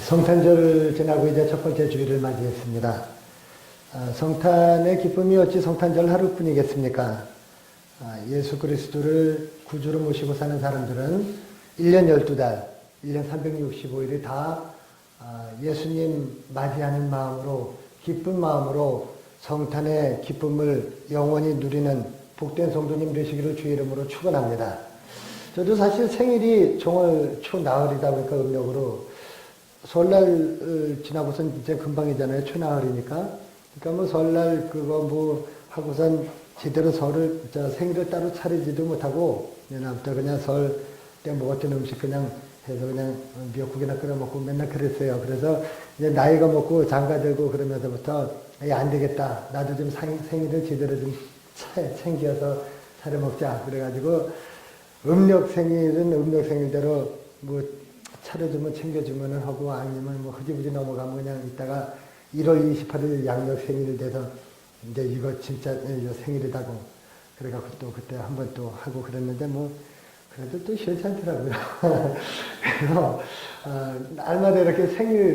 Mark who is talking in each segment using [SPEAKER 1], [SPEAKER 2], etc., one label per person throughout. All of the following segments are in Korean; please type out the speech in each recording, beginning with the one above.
[SPEAKER 1] 성탄절 지나고 이제 첫 번째 주일을 맞이했습니다. 성탄의 기쁨이 어찌 성탄절 하루뿐이겠습니까? 예수 그리스도를 구주로 모시고 사는 사람들은 1년 12달, 1년 365일이 다 예수님 맞이하는 마음으로, 기쁜 마음으로 성탄의 기쁨을 영원히 누리는 복된 성도님 되시기를 주의 이름으로 축원합니다. 저도 사실 생일이 정월 초나흘이다 보니까 음력으로 설날 지나고선 이제 금방이잖아요. 초나흘이니까. 그러니까 뭐 설날 그거 뭐 하고선 제대로 생일을 따로 차리지도 못하고 내날부터 그냥 설 때 먹었던 음식 그냥 해서 그냥 미역국이나 끓여 먹고 맨날 그랬어요. 그래서 이제 나이가 먹고 장가 들고 그러면서부터 안 되겠다. 나도 좀 생일을 제대로 좀 챙겨서 차려 먹자. 그래가지고 음력 생일은 음력 생일대로 뭐 차려주면 챙겨주면은 하고 아니면 뭐 흐지부지 넘어가면 그냥 이따가 1월 28일 양력 생일이 돼서 이제 이거 진짜 생일이다고 그래갖고 또 그때 한번 또 하고 그랬는데 뭐 그래도 또 싫잖더라고요. 그래서 날마다 이렇게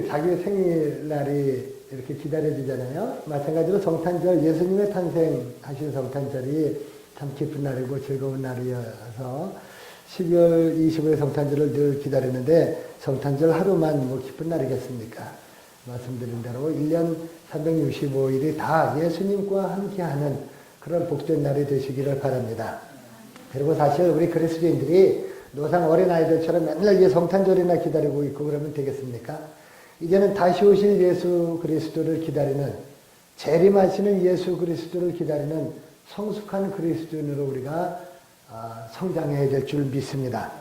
[SPEAKER 1] 자기 생일날이 이렇게 기다려지잖아요. 마찬가지로 성탄절, 예수님의 탄생하신 성탄절이 참 기쁜 날이고 즐거운 날이어서 12월 25일 성탄절을 늘 기다리는데 성탄절 하루만 뭐 기쁜 날이겠습니까? 말씀드린 대로 1년 365일이 다 예수님과 함께하는 그런 복된 날이 되시기를 바랍니다. 그리고 사실 우리 그리스도인들이 노상 어린아이들처럼 맨날 성탄절이나 기다리고 있고 그러면 되겠습니까? 이제는 다시 오실 예수 그리스도를 기다리는, 재림하시는 예수 그리스도를 기다리는 성숙한 그리스도인으로 우리가 성장해야 될 줄 믿습니다.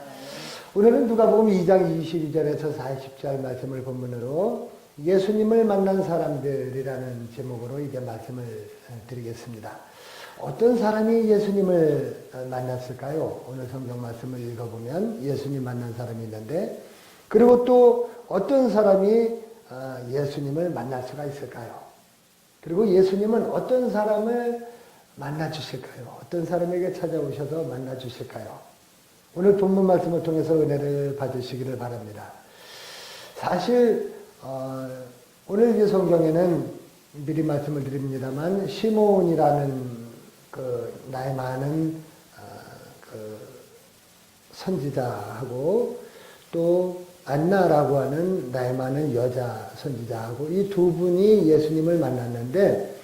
[SPEAKER 1] 오늘은 누가복음 2장 22절에서 40절 말씀을 본문으로 예수님을 만난 사람들이라는 제목으로 이제 말씀을 드리겠습니다. 어떤 사람이 예수님을 만났을까요? 오늘 성경 말씀을 읽어보면 예수님 만난 사람이 있는데, 그리고 또 어떤 사람이 예수님을 만날 수가 있을까요? 그리고 예수님은 어떤 사람을 만나 주실까요? 어떤 사람에게 찾아오셔서 만나 주실까요? 오늘 본문 말씀을 통해서 은혜를 받으시기를 바랍니다. 사실 오늘 이 성경에는 미리 말씀을 드립니다만 시몬이라는 그 나이 많은 그 선지자하고 또 안나라고 하는 나이 많은 여자 선지자하고 이 두 분이 예수님을 만났는데,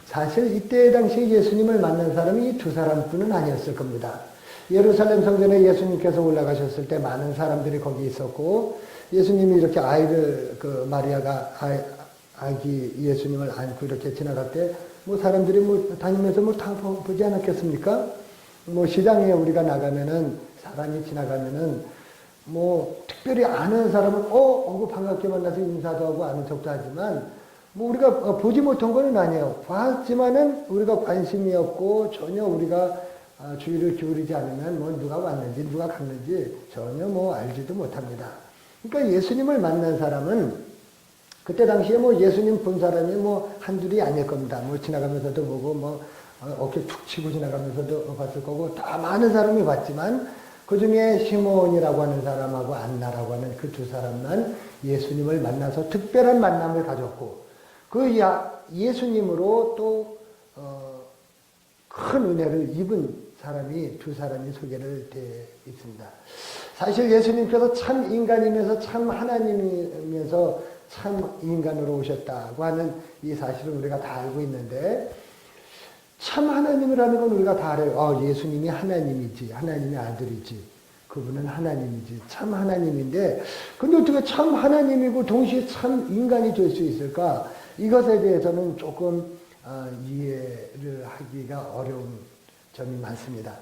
[SPEAKER 1] 사실 이때 당시 예수님을 만난 사람이 이 두 사람뿐은 아니었을 겁니다. 예루살렘 성전에 예수님께서 올라가셨을 때 많은 사람들이 거기 있었고, 예수님이 이렇게 마리아가 아기 예수님을 안고 이렇게 지나갈 때, 뭐 사람들이 뭐 다니면서 뭐 다 보지 않았겠습니까? 뭐 시장에 우리가 나가면은 사람이 지나가면은 뭐 특별히 아는 사람은 반갑게 만나서 인사도 하고 아는 척도 하지만 뭐 우리가 보지 못한 건 아니에요. 봤지만은 우리가 관심이 없고 전혀 우리가 주의를 기울이지 않으면 뭐 누가 왔는지 누가 갔는지 전혀 뭐 알지도 못합니다. 그러니까 예수님을 만난 사람은 그때 당시에 뭐 예수님 본 사람이 뭐 한둘이 아닐 겁니다. 뭐 지나가면서도 보고 뭐 어깨 툭 치고 지나가면서도 봤을 거고 다 많은 사람이 봤지만 그 중에 시몬이라고 하는 사람하고 안나라고 하는 그 두 사람만 예수님을 만나서 특별한 만남을 가졌고, 그 예수님으로 또 큰 은혜를 입은 사람이 두 사람이 소개를 되어 있습니다. 사실 예수님께서 참 인간이면서 참 하나님이면서 참 인간으로 오셨다고 하는 이 사실을 우리가 다 알고 있는데, 참 하나님이라는 건 우리가 다 알아요. 예수님이 하나님이지, 하나님의 아들이지, 그분은 하나님이지, 참 하나님인데, 근데 어떻게 참 하나님이고 동시에 참 인간이 될 수 있을까? 이것에 대해서는 조금 이해를 하기가 어려운 점이 많습니다.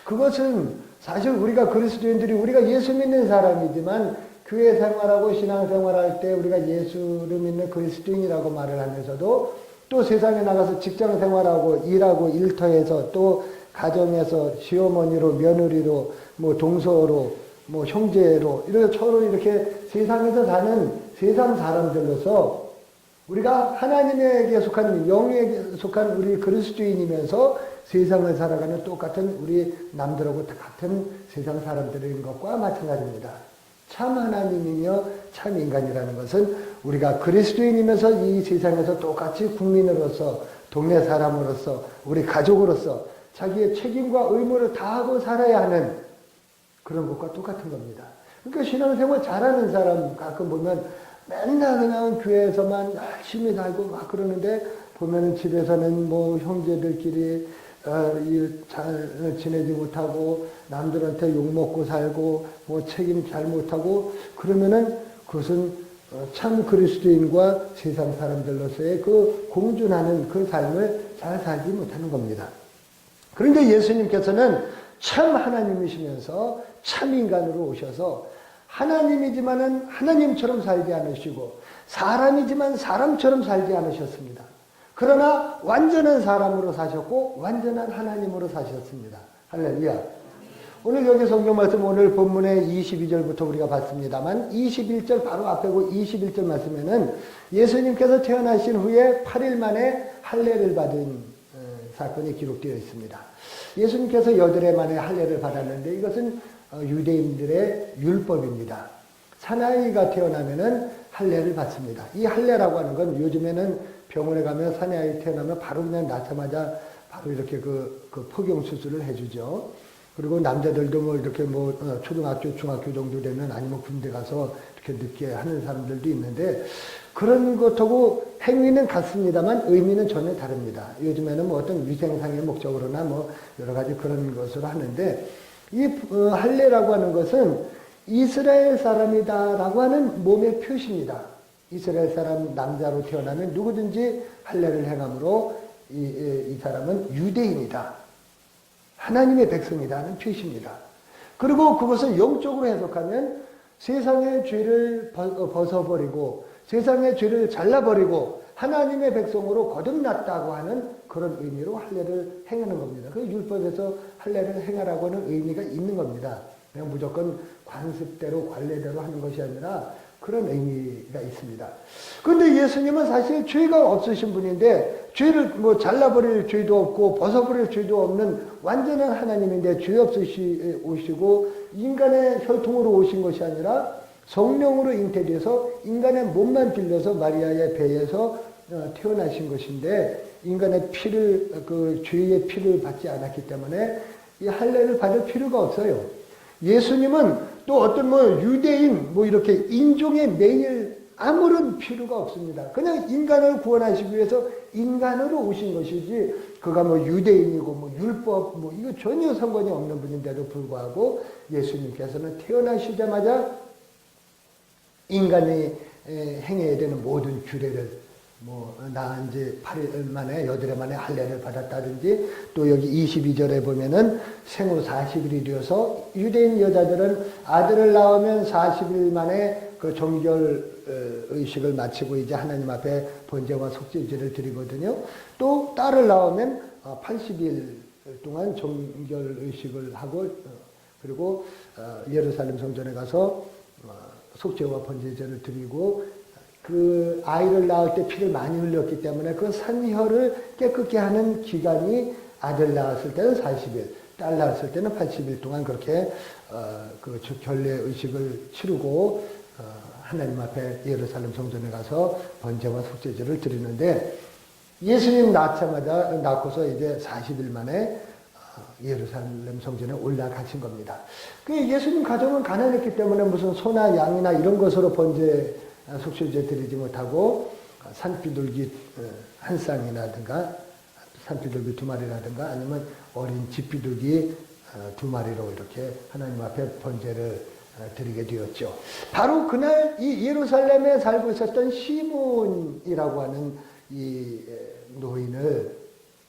[SPEAKER 1] 그것은 사실 우리가 그리스도인들이 우리가 예수 믿는 사람이지만 교회 생활하고 신앙생활할 때 우리가 예수를 믿는 그리스도인이라고 말을 하면서도 또 세상에 나가서 직장 생활하고 일하고 일터에서 또 가정에서 시어머니로 며느리로 뭐 동서로 뭐 형제로 이렇게 서로 이렇게 세상에서 사는 세상 사람들로서 우리가 하나님에게 속한 영에게 속한 우리 그리스도인이면서 세상을 살아가는 똑같은 우리 남들하고 같은 세상 사람들인 것과 마찬가지입니다. 참 하나님이며 참 인간이라는 것은 우리가 그리스도인이면서 이 세상에서 똑같이 국민으로서, 동네 사람으로서, 우리 가족으로서 자기의 책임과 의무를 다하고 살아야 하는 그런 것과 똑같은 겁니다. 그러니까 신앙생활 잘하는 사람 가끔 보면 맨날 그냥 교회에서만 열심히 살고 막 그러는데 보면은 집에서는 뭐 형제들끼리 잘 지내지 못하고 남들한테 욕먹고 살고 뭐 책임 잘 못하고 그러면은 그것은 참 그리스도인과 세상 사람들로서의 그 공존하는 그 삶을 잘 살지 못하는 겁니다. 그런데 예수님께서는 참 하나님이시면서 참 인간으로 오셔서 하나님이지만은 하나님처럼 살지 않으시고 사람이지만 사람처럼 살지 않으셨습니다. 그러나 완전한 사람으로 사셨고 완전한 하나님으로 사셨습니다. 할렐루야. 오늘 여기 성경 말씀 오늘 본문의 22절부터 우리가 봤습니다만 21절 바로 앞에고 21절 말씀에는 예수님께서 태어나신 후에 8일 만에 할례를 받은 사건이 기록되어 있습니다. 예수님께서 8일 만에 할례를 받았는데 이것은 유대인들의 율법입니다. 사나이가 태어나면은 할례를 받습니다. 이 할례라고 하는 건 요즘에는 병원에 가면 사나이 태어나면 바로 그냥 낳자마자 바로 이렇게 그 포경 수술을 해주죠. 그리고 남자들도 뭐 이렇게 뭐 초등학교, 중학교 정도 되면 아니면 군대 가서 이렇게 늦게 하는 사람들도 있는데 그런 것하고 행위는 같습니다만 의미는 전혀 다릅니다. 요즘에는 뭐 어떤 위생상의 목적으로나 뭐 여러 가지 그런 것으로 하는데 이 할례라고 하는 것은 이스라엘 사람이다라고 하는 몸의 표시입니다. 이스라엘 사람 남자로 태어나면 누구든지 할례를 행함으로 이 사람은 유대인이다. 하나님의 백성이다 하는 표시입니다. 그리고 그것을 영적으로 해석하면 세상의 죄를 벗어버리고 세상의 죄를 잘라버리고 하나님의 백성으로 거듭났다고 하는 그런 의미로 할례를 행하는 겁니다. 그 율법에서 할례를 행하라고 하는 의미가 있는 겁니다. 그냥 무조건 관습대로 관례대로 하는 것이 아니라 그런 의미가 있습니다. 그런데 예수님은 사실 죄가 없으신 분인데 죄를 뭐 잘라버릴 죄도 없고 벗어버릴 죄도 없는 완전한 하나님인데 죄 없으시 오시고 인간의 혈통으로 오신 것이 아니라 성령으로 잉태돼서 인간의 몸만 빌려서 마리아의 배에서 태어나신 것인데 인간의 피를 그 죄의 피를 받지 않았기 때문에 이 할례를 받을 필요가 없어요. 예수님은 또 어떤 뭐 유대인 뭐 이렇게 인종에 매일 아무런 필요가 없습니다. 그냥 인간을 구원하시기 위해서 인간으로 오신 것이지 그가 뭐 유대인이고 뭐 율법 뭐 이거 전혀 상관이 없는 분인데도 불구하고 예수님께서는 태어나시자마자 인간이 행해야 되는 모든 규례를 뭐 낳은 지 8일 만에 8일 만에 할례를 받았다든지 또 여기 22절에 보면은 생후 40일이 되어서 유대인 여자들은 아들을 낳으면 40일 만에 그 정결 의식을 마치고 이제 하나님 앞에 번제와 속죄제를 드리거든요. 또 딸을 낳으면 80일 동안 정결 의식을 하고 그리고 예루살렘 성전에 가서 속죄와 번제제를 드리고 그 아이를 낳을 때 피를 많이 흘렸기 때문에 그 산혈을 깨끗게 하는 기간이 아들 낳았을 때는 40일, 딸 낳았을 때는 80일 동안 그렇게 그 결례 의식을 치르고 하나님 앞에 예루살렘 성전에 가서 번제와 속죄제를 드리는데 예수님 낳고서 이제 40일 만에 예루살렘 성전에 올라가신 겁니다. 그 예수님 가정은 가난했기 때문에 무슨 소나 양이나 이런 것으로 번제 속죄제 드리지 못하고 산비둘기 한 쌍이라든가 산비둘기 2마리라든가 아니면 어린 집비둘기 2마리로 이렇게 하나님 앞에 번제를 드리게 되었죠. 바로 그날 이 예루살렘에 살고 있었던 시몬이라고 하는 이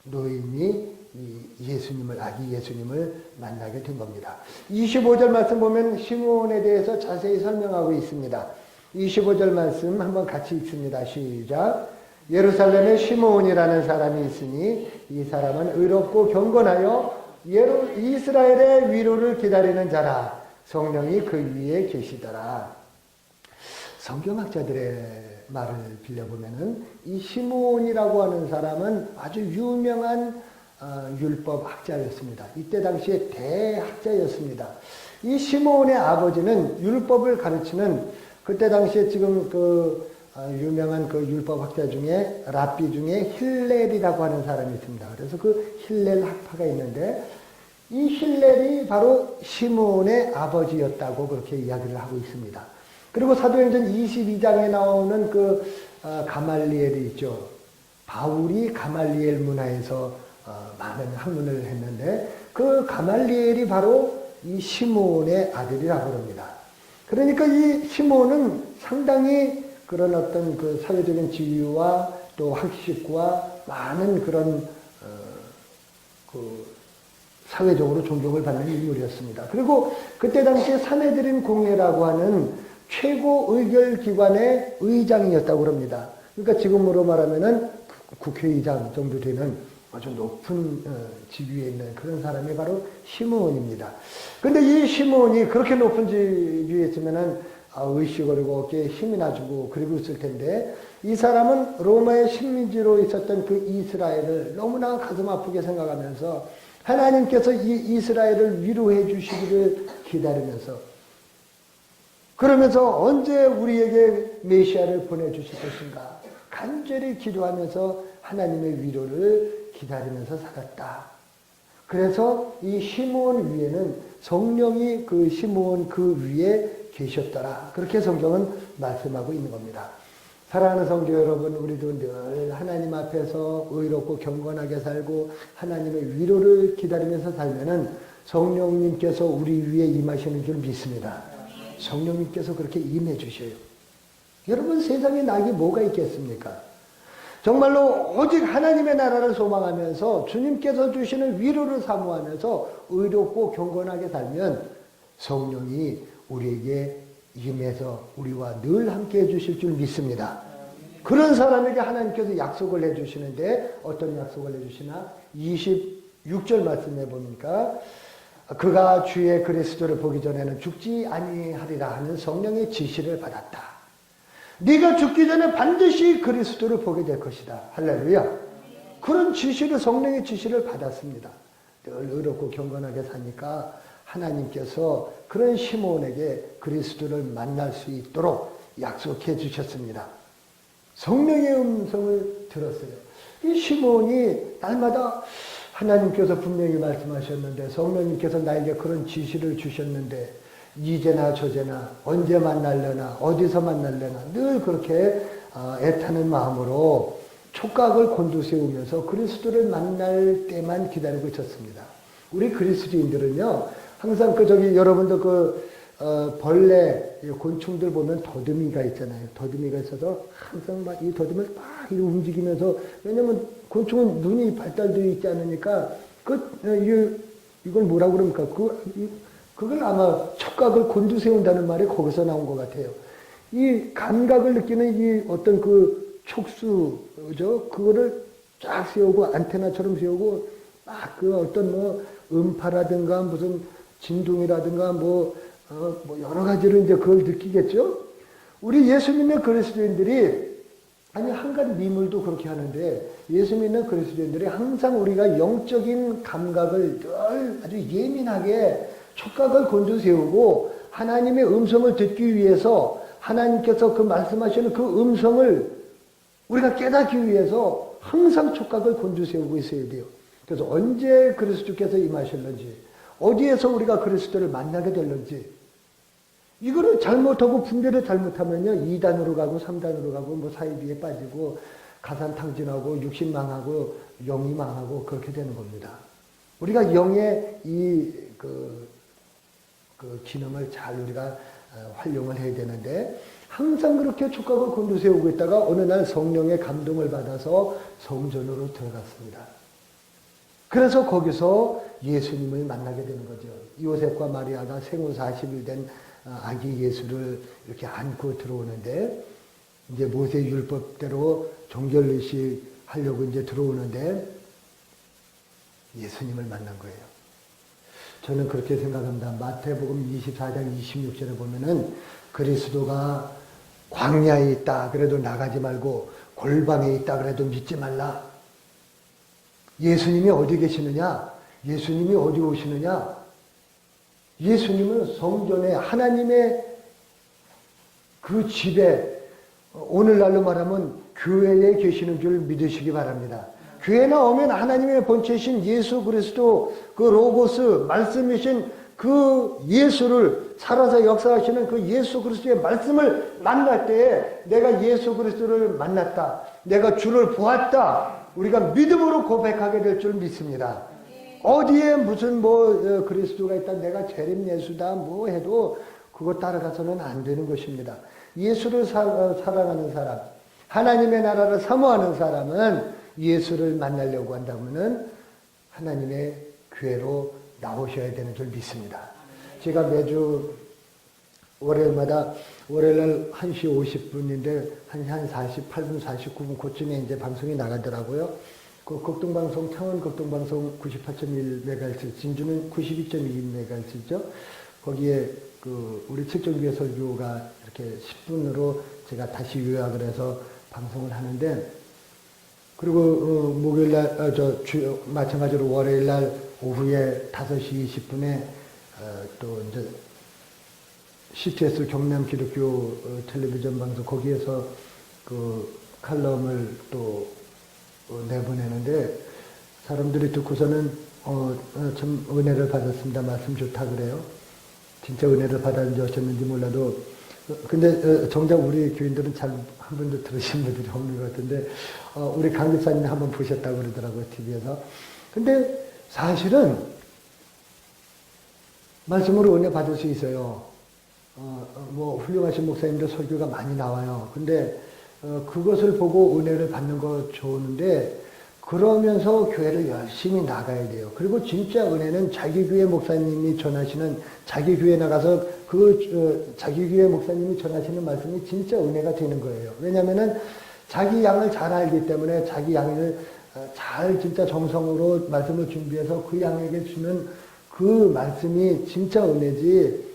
[SPEAKER 1] 노인이 이 예수님을 아기 예수님을 만나게 된 겁니다. 25절 말씀 보면 시몬에 대해서 자세히 설명하고 있습니다. 25절 말씀 한번 같이 읽습니다. 시작. 예루살렘에 시몬이라는 사람이 있으니 이 사람은 의롭고 경건하여 이스라엘의 위로를 기다리는 자라. 성령이 그 위에 계시더라. 성경학자들의 말을 빌려보면은 이 시몬이라고 하는 사람은 아주 유명한 율법 학자였습니다. 이때 당시에 대학자였습니다. 이 시므온의 아버지는 율법을 가르치는 그때 당시에 지금 유명한 그 율법 학자 중에 랍비 중에 힐렐이라고 하는 사람이 있습니다. 그래서 그 힐렐 학파가 있는데 이 힐렐이 바로 시므온의 아버지였다고 그렇게 이야기를 하고 있습니다. 그리고 사도행전 22장에 나오는 가말리엘이 있죠. 바울이 가말리엘 문화에서 많은 학문을 했는데 그 가말리엘이 바로 이 시므온의 아들이라고 합니다. 그러니까 이 시므온은 상당히 그런 어떤 그 사회적인 지위와 또 학식과 많은 그런 사회적으로 존경을 받는 인물이었습니다. 그리고 그때 당시에 사내들인 공회라고 하는 최고 의결기관의 의장이었다고 합니다. 그러니까 지금으로 말하면은 국회의장 정도 되는 아주 높은 직위에 있는 그런 사람이 바로 시므온입니다. 근데 이 시므온이 그렇게 높은 직위에 있으면은 의식거리고 어깨에 힘이나 주고 그리고 있을 텐데 이 사람은 로마의 식민지로 있었던 그 이스라엘을 너무나 가슴 아프게 생각하면서 하나님께서 이 이스라엘을 위로해 주시기를 기다리면서 그러면서 언제 우리에게 메시아를 보내주실 것인가 간절히 기도하면서 하나님의 위로를 기다리면서 살았다. 그래서 이 시므온 위에는 성령이 그 시므온 그 위에 계셨더라. 그렇게 성경은 말씀하고 있는 겁니다. 사랑하는 성도 여러분, 우리도 늘 하나님 앞에서 의롭고 경건하게 살고 하나님의 위로를 기다리면서 살면은 성령님께서 우리 위에 임하시는 줄 믿습니다. 성령님께서 그렇게 임해 주셔요. 여러분, 세상에 낙이 뭐가 있겠습니까? 정말로 오직 하나님의 나라를 소망하면서 주님께서 주시는 위로를 사모하면서 의롭고 경건하게 살면 성령이 우리에게 임해서 우리와 늘 함께 해주실 줄 믿습니다. 그런 사람에게 하나님께서 약속을 해주시는데 어떤 약속을 해주시나? 26절 말씀해 보니까 그가 주의 그리스도를 보기 전에는 죽지 아니하리라 하는 성령의 지시를 받았다. 네가 죽기 전에 반드시 그리스도를 보게 될 것이다. 할렐루야. 그런 지시를 성령의 지시를 받았습니다. 늘 의롭고 경건하게 사니까 하나님께서 그런 시므온에게 그리스도를 만날 수 있도록 약속해 주셨습니다. 성령의 음성을 들었어요. 이 시므온이 날마다 하나님께서 분명히 말씀하셨는데 성령님께서 나에게 그런 지시를 주셨는데 이제나 저제나 언제 만날려나 어디서 만날려나 늘 그렇게 애타는 마음으로 촉각을 곤두세우면서 그리스도를 만날 때만 기다리고 있었습니다. 우리 그리스도인들은요 항상 여러분도 벌레 곤충들 보면 더듬이가 있잖아요. 더듬이가 있어서 항상 막 이 더듬이를 막 이렇게 움직이면서 왜냐면 곤충은 눈이 발달되어 있지 않으니까 이걸 뭐라고 그럽니까? 그걸 아마 촉각을 곤두세운다는 말이 거기서 나온 것 같아요. 이 감각을 느끼는 이 어떤 그 촉수죠? 그거를 쫙 세우고 안테나처럼 세우고 막 어떤 음파라든가 무슨 진동이라든가 여러 가지로 이제 그걸 느끼겠죠? 우리 예수 믿는 그리스도인들이 한간 미물도 그렇게 하는데 예수 믿는 그리스도인들이 항상 우리가 영적인 감각을 늘 아주 예민하게 촉각을 곤두세우고 하나님의 음성을 듣기 위해서 하나님께서 그 말씀하시는 그 음성을 우리가 깨닫기 위해서 항상 촉각을 곤두세우고 있어야 돼요. 그래서 언제 그리스도께서 임하셨는지 어디에서 우리가 그리스도를 만나게 될는지 이거를 잘못하고 분별을 잘못하면요 2단으로 가고 3단으로 가고 사이비에 빠지고 가산탕진하고 육신 망하고 영이 망하고 그렇게 되는 겁니다. 우리가 영의 그 기능을 잘 우리가 활용을 해야 되는데 항상 그렇게 촉각을 곤두세우고 있다가 어느 날 성령의 감동을 받아서 성전으로 들어갔습니다. 그래서 거기서 예수님을 만나게 되는 거죠. 요셉과 마리아가 생후 40일 된 아기 예수를 이렇게 안고 들어오는데 이제 모세 율법대로 종결의식 하려고 이제 들어오는데 예수님을 만난 거예요. 저는 그렇게 생각합니다. 마태복음 24장 26절에 보면은 그리스도가 광야에 있다 그래도 나가지 말고 골방에 있다 그래도 믿지 말라. 예수님이 어디 계시느냐? 예수님이 어디 오시느냐? 예수님은 성전에 하나님의 그 집에 오늘날로 말하면 교회에 계시는 줄 믿으시기 바랍니다. 교회 나오면 하나님의 본체이신 예수 그리스도 그 로고스 말씀이신 그 예수를 살아서 역사하시는 그 예수 그리스도의 말씀을 만날 때에 내가 예수 그리스도를 만났다. 내가 주를 보았다. 우리가 믿음으로 고백하게 될 줄 믿습니다. 어디에 무슨 그리스도가 있다. 내가 재림 예수다. 뭐 해도 그거 따라가서는 안 되는 것입니다. 예수를 사랑하는 사람, 하나님의 나라를 사모하는 사람은 예수를 만나려고 한다면은 하나님의 교회로 나오셔야 되는 줄 믿습니다. 제가 매주 월요일마다 월요일날 1시 50분인데 한 48분, 49분 그쯤에 이제 방송이 나가더라고요. 그 극동방송, 창원 극동방송 98.1MHz, 진주는 92.2MHz죠. 거기에 우리 칠정교회 설교가 이렇게 10분으로 제가 다시 요약을 해서 방송을 하는데, 그리고 목요일날 마찬가지로 월요일날 오후에 5시 20분에 또 이제 CTS 경남 기독교 텔레비전 방송 거기에서 그 칼럼을 또 내보내는데, 사람들이 듣고서는 참 은혜를 받았습니다. 말씀 좋다 그래요. 진짜 은혜를 받았는지 어쩌는지 몰라도, 근데 정작 우리 교인들은 잘 한 번도 들으신 분들이 없는 것 같은데, 우리 강 집사님 한번 보셨다고 그러더라고요, TV에서. 근데 사실은 말씀으로 은혜 받을 수 있어요. 훌륭하신 목사님들 설교가 많이 나와요. 근데 그것을 보고 은혜를 받는 거 좋은데, 그러면서 교회를 열심히 나가야 돼요. 그리고 진짜 은혜는 자기 교회 목사님이 전하시는, 자기 교회 나가서 자기 교회 목사님이 전하시는 말씀이 진짜 은혜가 되는 거예요. 왜냐면은 자기 양을 잘 알기 때문에 자기 양을 잘 진짜 정성으로 말씀을 준비해서 그 양에게 주는 그 말씀이 진짜 은혜지,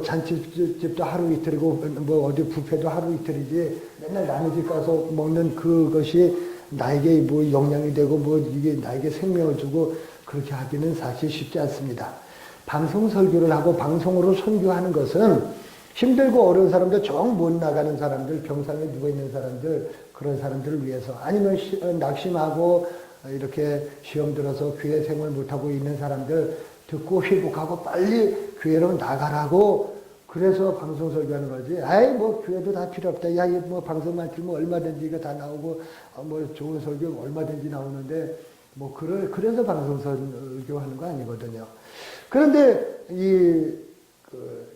[SPEAKER 1] 잔치집도 하루 이틀이고, 어디 뷔페도 하루 이틀이지, 맨날 남의 집 가서 먹는 그것이 나에게 영향이 되고, 이게 나에게 생명을 주고, 그렇게 하기는 사실 쉽지 않습니다. 방송 설교를 하고 방송으로 선교하는 것은 힘들고 어려운 사람들, 정 못 나가는 사람들, 병상에 누워있는 사람들, 그런 사람들을 위해서, 아니면 낙심하고 이렇게 시험 들어서 교회 생활 못하고 있는 사람들 듣고 회복하고 빨리 교회로 나가라고, 그래서 방송 설교하는 거지. 교회도 다 필요 없다. 방송만 틀면 얼마든지 이거 다 나오고, 좋은 설교 얼마든지 나오는데, 그래서 방송 설교하는 거 아니거든요. 그런데,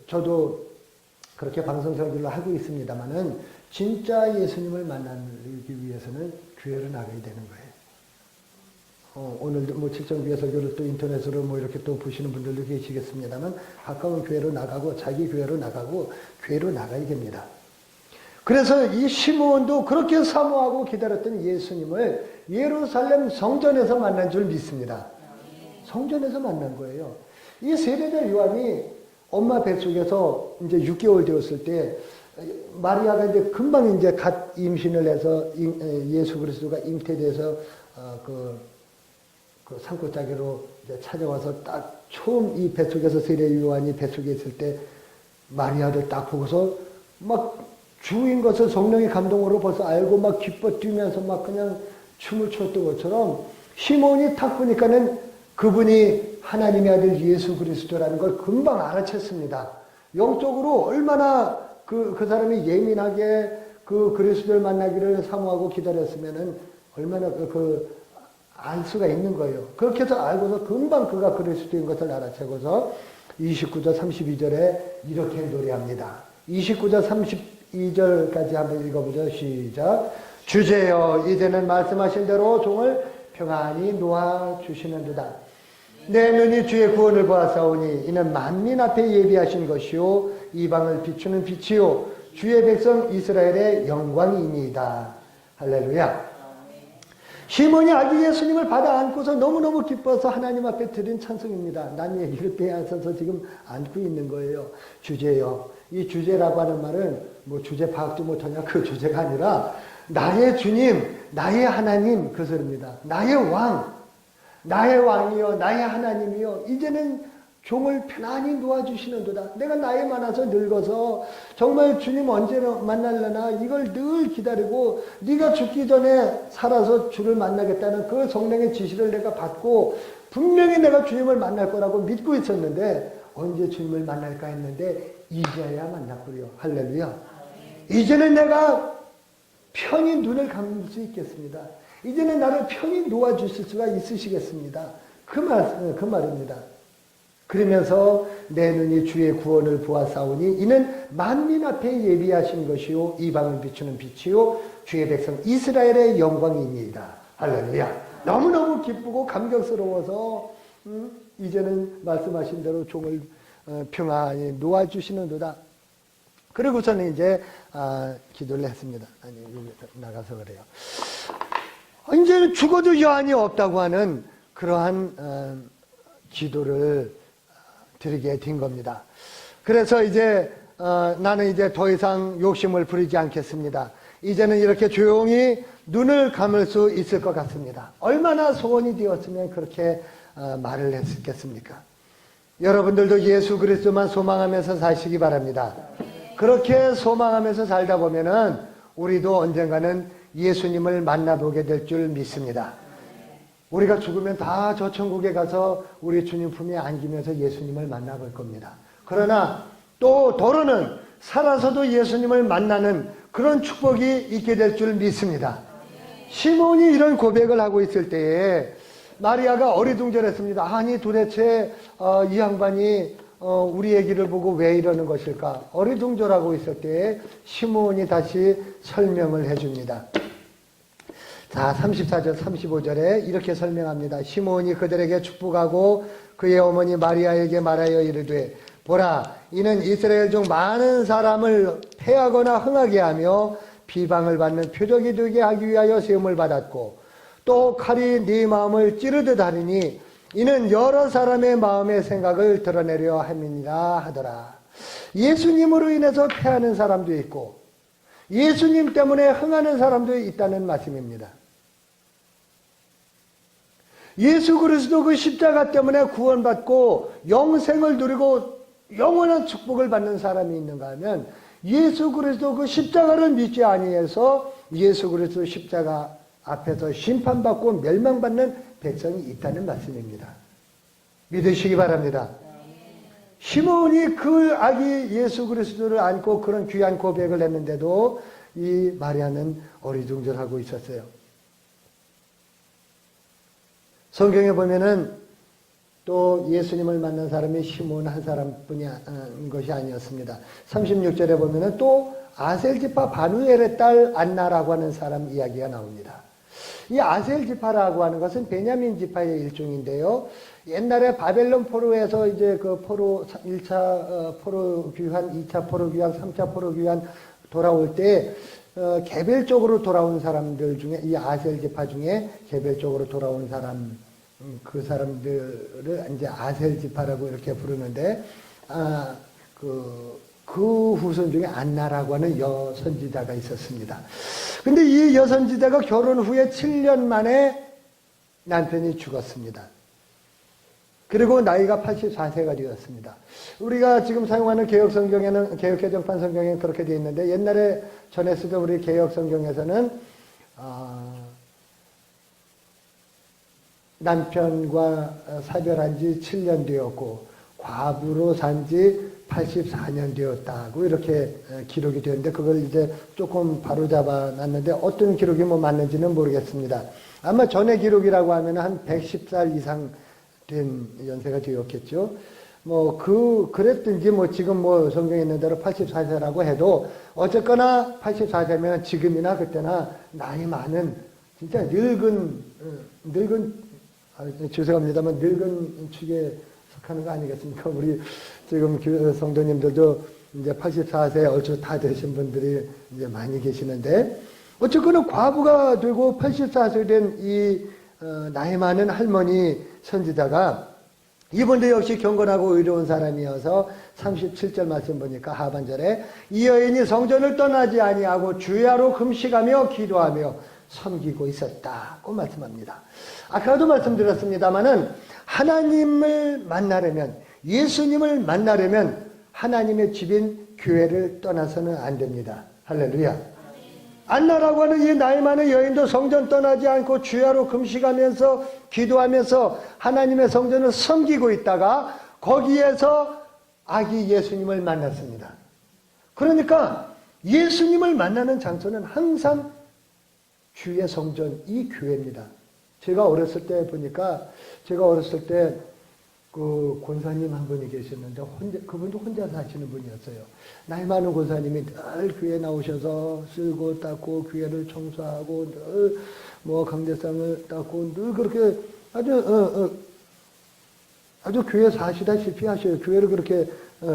[SPEAKER 1] 저도 그렇게 방송 설교를 하고 있습니다만은, 진짜 예수님을 만나기 위해서는 교회로 나가야 되는 거예요. 오늘도 칠정교회 설교를 또 인터넷으로 이렇게 또 보시는 분들도 계시겠습니다만, 가까운 교회로 나가고, 자기 교회로 나가고, 교회로 나가야 됩니다. 그래서 이 시므온도 그렇게 사모하고 기다렸던 예수님을 예루살렘 성전에서 만난 줄 믿습니다. 성전에서 만난 거예요. 이 세례자 요한이 엄마 뱃속에서 이제 6개월 되었을 때, 마리아가 이제 금방 이제 갓 임신을 해서 예수 그리스도가 잉태돼서 그 산골짜기로 이제 찾아와서 딱 처음 이 뱃속에서 세례 요한이 뱃속에 있을 때 마리아를 딱 보고서 막 주인 것을 성령의 감동으로 벌써 알고 막 기뻐 뛰면서 막 그냥 춤을 췄던 것처럼, 시몬이 딱 보니까는 그분이 하나님의 아들 예수 그리스도라는 걸 금방 알아챘습니다. 영적으로 얼마나 그 사람이 예민하게 그 그리스도를 만나기를 사모하고 기다렸으면은 얼마나 알 수가 있는 거예요. 그렇게 해서 알고서 금방 그가 그리스도인 것을 알아채고서 29절 32절에 이렇게 노래합니다. 29절 32절까지 한번 읽어보죠. 시작. 주제여 이제는 말씀하신 대로 종을 평안히 놓아주시는도다. 내 눈이 주의 구원을 보았사오니 이는 만민 앞에 예비하신 것이요 이방을 비추는 빛이요 주의 백성 이스라엘의 영광이니이다. 할렐루야. 시몬이 아기 예수님을 받아 안고서 너무너무 기뻐서 하나님 앞에 드린 찬송입니다. 난 얘기를 빼앗아서 지금 안고 있는 거예요. 주제요. 이 주제라고 하는 말은 주제 파악도 못하냐 그 주제가 아니라, 나의 주님, 나의 하나님 그 소리입니다. 나의 왕, 나의 왕이요, 나의 하나님이요. 이제는 종을 편안히 놓아주시는도다. 내가 나이 많아서 늙어서 정말 주님 언제 만날려나 이걸 늘 기다리고 네가 죽기 전에 살아서 주를 만나겠다는 그 성령의 지시를 내가 받고 분명히 내가 주님을 만날 거라고 믿고 있었는데 언제 주님을 만날까 했는데 이제야 만났구려. 할렐루야. 이제는 내가 편히 눈을 감을 수 있겠습니다. 이제는 나를 편히 놓아주실 수가 있으시겠습니다. 그 말입니다. 그러면서 내 눈이 주의 구원을 보았사오니 이는 만민 앞에 예비하신 것이요 이방을 비추는 빛이요 주의 백성 이스라엘의 영광이니이다. 할렐루야. 너무너무 기쁘고 감격스러워서 이제는 말씀하신 대로 종을 평안히 놓아주시는도다. 그리고서는 이제 기도를 했습니다. 아니 나가서 그래요. 이제는 죽어도 여한이 없다고 하는 그러한 기도를 드리게 된 겁니다. 그래서 이제 나는 이제 더 이상 욕심을 부리지 않겠습니다. 이제는 이렇게 조용히 눈을 감을 수 있을 것 같습니다. 얼마나 소원이 되었으면 그렇게 말을 했겠습니까? 여러분들도 예수 그리스도만 소망하면서 사시기 바랍니다. 그렇게 소망하면서 살다 보면은 우리도 언젠가는 예수님을 만나보게 될 줄 믿습니다. 우리가 죽으면 다 저 천국에 가서 우리 주님 품에 안기면서 예수님을 만나볼 겁니다. 그러나 또 더러는 살아서도 예수님을 만나는 그런 축복이 있게 될 줄 믿습니다. 시몬이 이런 고백을 하고 있을 때에 마리아가 어리둥절했습니다. 아니 도대체 이 양반이 우리 얘기를 보고 왜 이러는 것일까? 어리둥절하고 있을 때에 시몬이 다시 설명을 해줍니다. 자, 34절 35절에 이렇게 설명합니다. 시몬이 그들에게 축복하고 그의 어머니 마리아에게 말하여 이르되 보라 이는 이스라엘 중 많은 사람을 패하거나 흥하게 하며 비방을 받는 표적이 되게 하기 위하여 세움을 받았고 또 칼이 네 마음을 찌르듯 하리니 이는 여러 사람의 마음의 생각을 드러내려 함이니라 하더라. 예수님으로 인해서 패하는 사람도 있고 예수님 때문에 흥하는 사람도 있다는 말씀입니다. 예수 그리스도 그 십자가 때문에 구원받고 영생을 누리고 영원한 축복을 받는 사람이 있는가 하면 예수 그리스도 그 십자가를 믿지 아니해서 예수 그리스도 십자가 앞에서 심판받고 멸망받는 백성이 있다는 말씀입니다. 믿으시기 바랍니다. 시몬이 그 아기 예수 그리스도를 안고 그런 귀한 고백을 했는데도 이 마리아는 어리둥절하고 있었어요. 성경에 보면은 또 예수님을 만난 사람이 시몬 한 사람뿐인 것이 아니었습니다. 36절에 보면은 또 아셀지파 바누엘의 딸 안나라고 하는 사람 이야기가 나옵니다. 이 아셀지파라고 하는 것은 베냐민 지파의 일종인데요. 옛날에 바벨론 포로에서 이제 그 포로 1차 포로 귀환, 2차 포로 귀환, 3차 포로 귀환 돌아올 때 개별적으로 돌아온 사람들 중에 이 아셀지파 중에 개별적으로 돌아온 사람 그 사람들을 이제 아셀지파라고 이렇게 부르는데 그 후손 중에 안나라고 하는 여선지자가 있었습니다. 근데 이 여선지자가 결혼 후에 7년 만에 남편이 죽었습니다. 그리고 나이가 84세가 되었습니다. 우리가 지금 사용하는 개혁성경에는, 개혁개정판 성경에는 그렇게 되어 있는데, 옛날에 전에 쓰던 우리 개혁성경에서는, 남편과 사별한 지 7년 되었고, 과부로 산 지 84년 되었다고 이렇게 기록이 되었는데, 그걸 이제 조금 바로잡아 놨는데, 어떤 기록이 뭐 맞는지는 모르겠습니다. 아마 전의 기록이라고 하면 한 110살 이상 된 연세가 되었겠죠. 그랬든지 지금 성경에 있는 대로 84세라고 해도 어쨌거나 84세면 지금이나 그때나 나이 많은, 진짜 죄송합니다만 늙은 축에 속하는 거 아니겠습니까? 우리 지금 성도님들도 이제 84세 얼추 다 되신 분들이 이제 많이 계시는데, 어쨌거나 과부가 되고 84세 된 이 나이 많은 할머니 선지자가 이분도 역시 경건하고 의로운 사람이어서 37절 말씀 보니까 하반절에 이 여인이 성전을 떠나지 아니하고 주야로 금식하며 기도하며 섬기고 있었다고 말씀합니다. 아까도 말씀드렸습니다마는 하나님을 만나려면 예수님을 만나려면 하나님의 집인 교회를 떠나서는 안 됩니다. 할렐루야. 안나라고 하는 이 나이 많은 여인도 성전 떠나지 않고 주야로 금식하면서 기도하면서 하나님의 성전을 섬기고 있다가 거기에서 아기 예수님을 만났습니다. 그러니까 예수님을 만나는 장소는 항상 주의 성전, 이 교회입니다. 제가 어렸을 때 보니까, 제가 어렸을 때 그 권사님 한 분이 계셨는데 그분도 혼자 사시는 분이었어요. 나이 많은 권사님이 늘 교회 나오셔서 쓸고 닦고 교회를 청소하고 늘 뭐 강대상을 닦고 늘 그렇게 아주 교회 사시다시피 하셔요. 교회를 그렇게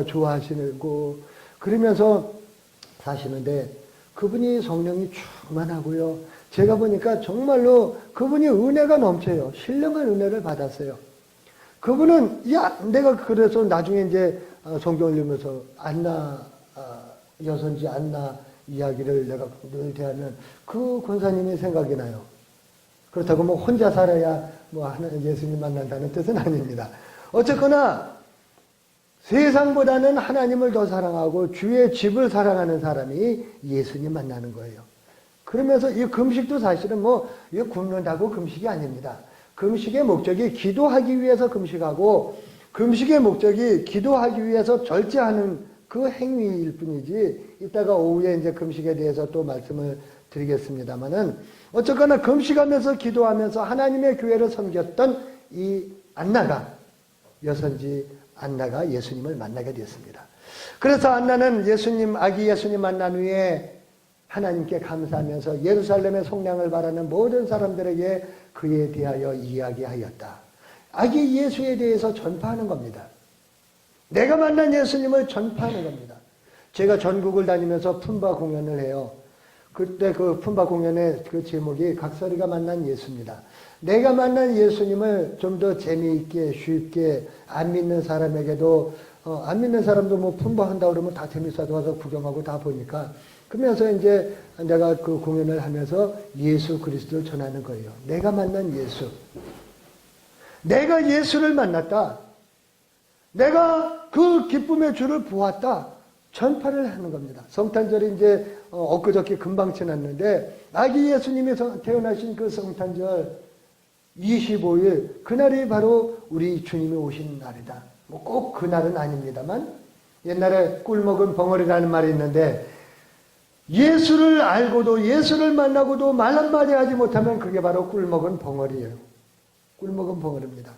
[SPEAKER 1] 좋아하시고 그러면서 사시는데 그분이 성령이 충만하고요. 제가 보니까 정말로 그분이 은혜가 넘쳐요. 신령한 은혜를 받았어요. 그분은 내가 그래서 나중에 이제 성경을 읽으면서 안나 여선지 안나 이야기를 내가 늘 대하면 그 권사님이 생각이 나요. 그렇다고 뭐 혼자 살아야 뭐 예수님 만난다는 뜻은 아닙니다. 어쨌거나 세상보다는 하나님을 더 사랑하고 주의 집을 사랑하는 사람이 예수님 만나는 거예요. 그러면서 이 금식도 사실은 뭐 이거 굶는다고 금식이 아닙니다. 금식의 목적이 기도하기 위해서 금식하고 금식의 목적이 기도하기 위해서 절제하는 그 행위일 뿐이지 이따가 오후에 이제 금식에 대해서 또 말씀을 드리겠습니다만은 어쨌거나 금식하면서 기도하면서 하나님의 교회를 섬겼던 이 안나가 여선지 안나가 예수님을 만나게 되었습니다. 그래서 안나는 아기 예수님 만난 후에 하나님께 감사하면서 예루살렘의 속량을 바라는 모든 사람들에게 그에 대하여 이야기하였다. 아기 예수에 대해서 전파하는 겁니다. 내가 만난 예수님을 전파하는 겁니다. 제가 전국을 다니면서 품바 공연을 해요. 그때 그 품바 공연의 그 제목이 각설이가 만난 예수입니다. 내가 만난 예수님을 좀 더 재미있게 쉽게 안 믿는 사람에게도 안 믿는 사람도 뭐 품바한다 그러면 다 재밌어서 와서 구경하고 다 보니까 그러면서 이제 내가 그 공연을 하면서 예수 그리스도를 전하는 거예요. 내가 만난 예수. 내가 예수를 만났다. 내가 그 기쁨의 주를 보았다. 전파를 하는 겁니다. 성탄절이 이제 엊그저께 금방 지났는데 아기 예수님이 태어나신 그 성탄절 25일 그날이 바로 우리 주님이 오신 날이다. 뭐 꼭 그날은 아닙니다만 옛날에 꿀 먹은 벙어리라는 말이 있는데 예수를 알고도 예수를 만나고도 말 한마디 하지 못하면 그게 바로 꿀 먹은 벙어리예요. 꿀 먹은 벙어리입니다.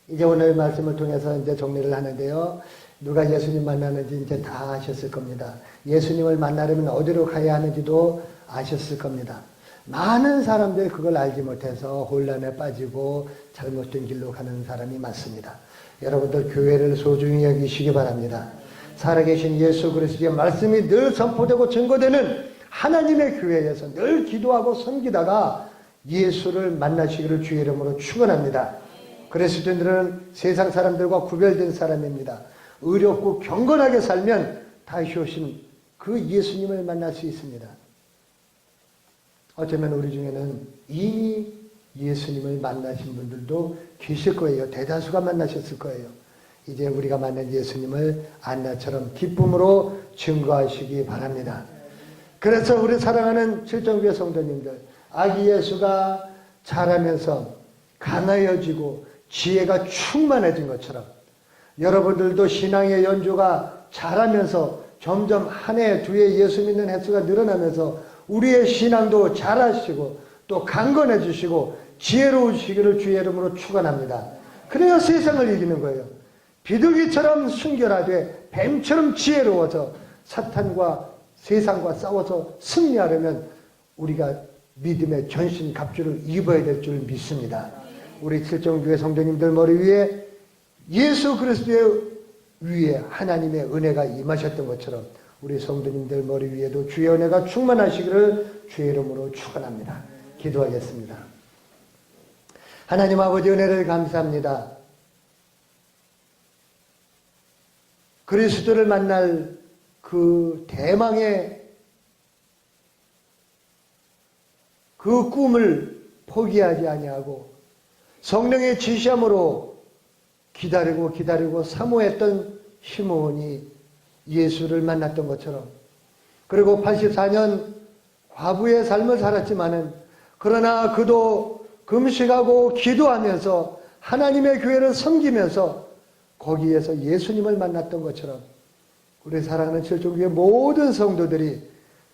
[SPEAKER 1] 이제 오늘 말씀을 통해서 이제 정리를 하는데요. 누가 예수님 만나는지 이제 다 아셨을 겁니다. 예수님을 만나려면 어디로 가야 하는지도 아셨을 겁니다. 많은 사람들이 그걸 알지 못해서 혼란에 빠지고 잘못된 길로 가는 사람이 많습니다. 여러분들 교회를 소중히 여기시기 바랍니다. 살아계신 예수 그리스도의 말씀이 늘 선포되고 증거되는 하나님의 교회에서 늘 기도하고 섬기다가 예수를 만나시기를 주의 이름으로 축원합니다. 그리스도인들은 세상 사람들과 구별된 사람입니다. 의롭고 경건하게 살면 다시 오신 그 예수님을 만날 수 있습니다. 어쩌면 우리 중에는 이미 예수님을 만나신 분들도 계실 거예요. 대다수가 만나셨을 거예요. 이제 우리가 만난 예수님을 안나처럼 기쁨으로 증거하시기 바랍니다. 그래서 우리 사랑하는 칠정교회 성도님들, 아기 예수가 자라면서 강하여지고 지혜가 충만해진 것처럼 여러분들도 신앙의 연조가 자라면서 점점 한 해, 두 해 예수 믿는 횟수가 늘어나면서 우리의 신앙도 자라시고 또 강건해지시고 지혜로우시기를 주의 이름으로 축원합니다. 그래야 세상을 이기는 거예요. 비둘기처럼 순결하되 뱀처럼 지혜로워서 사탄과 세상과 싸워서 승리하려면 우리가 믿음의 전신 갑주를 입어야 될 줄 믿습니다. 우리 칠정교회 성도님들 머리 위에 예수 그리스도의 위에 하나님의 은혜가 임하셨던 것처럼 우리 성도님들 머리 위에도 주의 은혜가 충만하시기를 주의 이름으로 축원합니다. 기도하겠습니다. 하나님 아버지 은혜를 감사합니다. 그리스도를 만날 그 대망의 그 꿈을 포기하지 아니하고 성령의 지시함으로 기다리고 사모했던 시몬이 예수를 만났던 것처럼, 그리고 84년 과부의 삶을 살았지만은 그러나 그도 금식하고 기도하면서 하나님의 교회를 섬기면서 거기에서 예수님을 만났던 것처럼 우리 사랑하는 칠종교회 모든 성도들이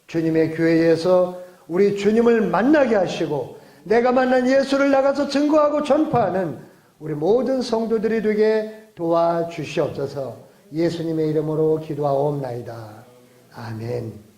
[SPEAKER 1] 주님의 교회에서 우리 주님을 만나게 하시고 내가 만난 예수를 나가서 증거하고 전파하는 우리 모든 성도들이 되게 도와주시옵소서. 예수님의 이름으로 기도하옵나이다. 아멘.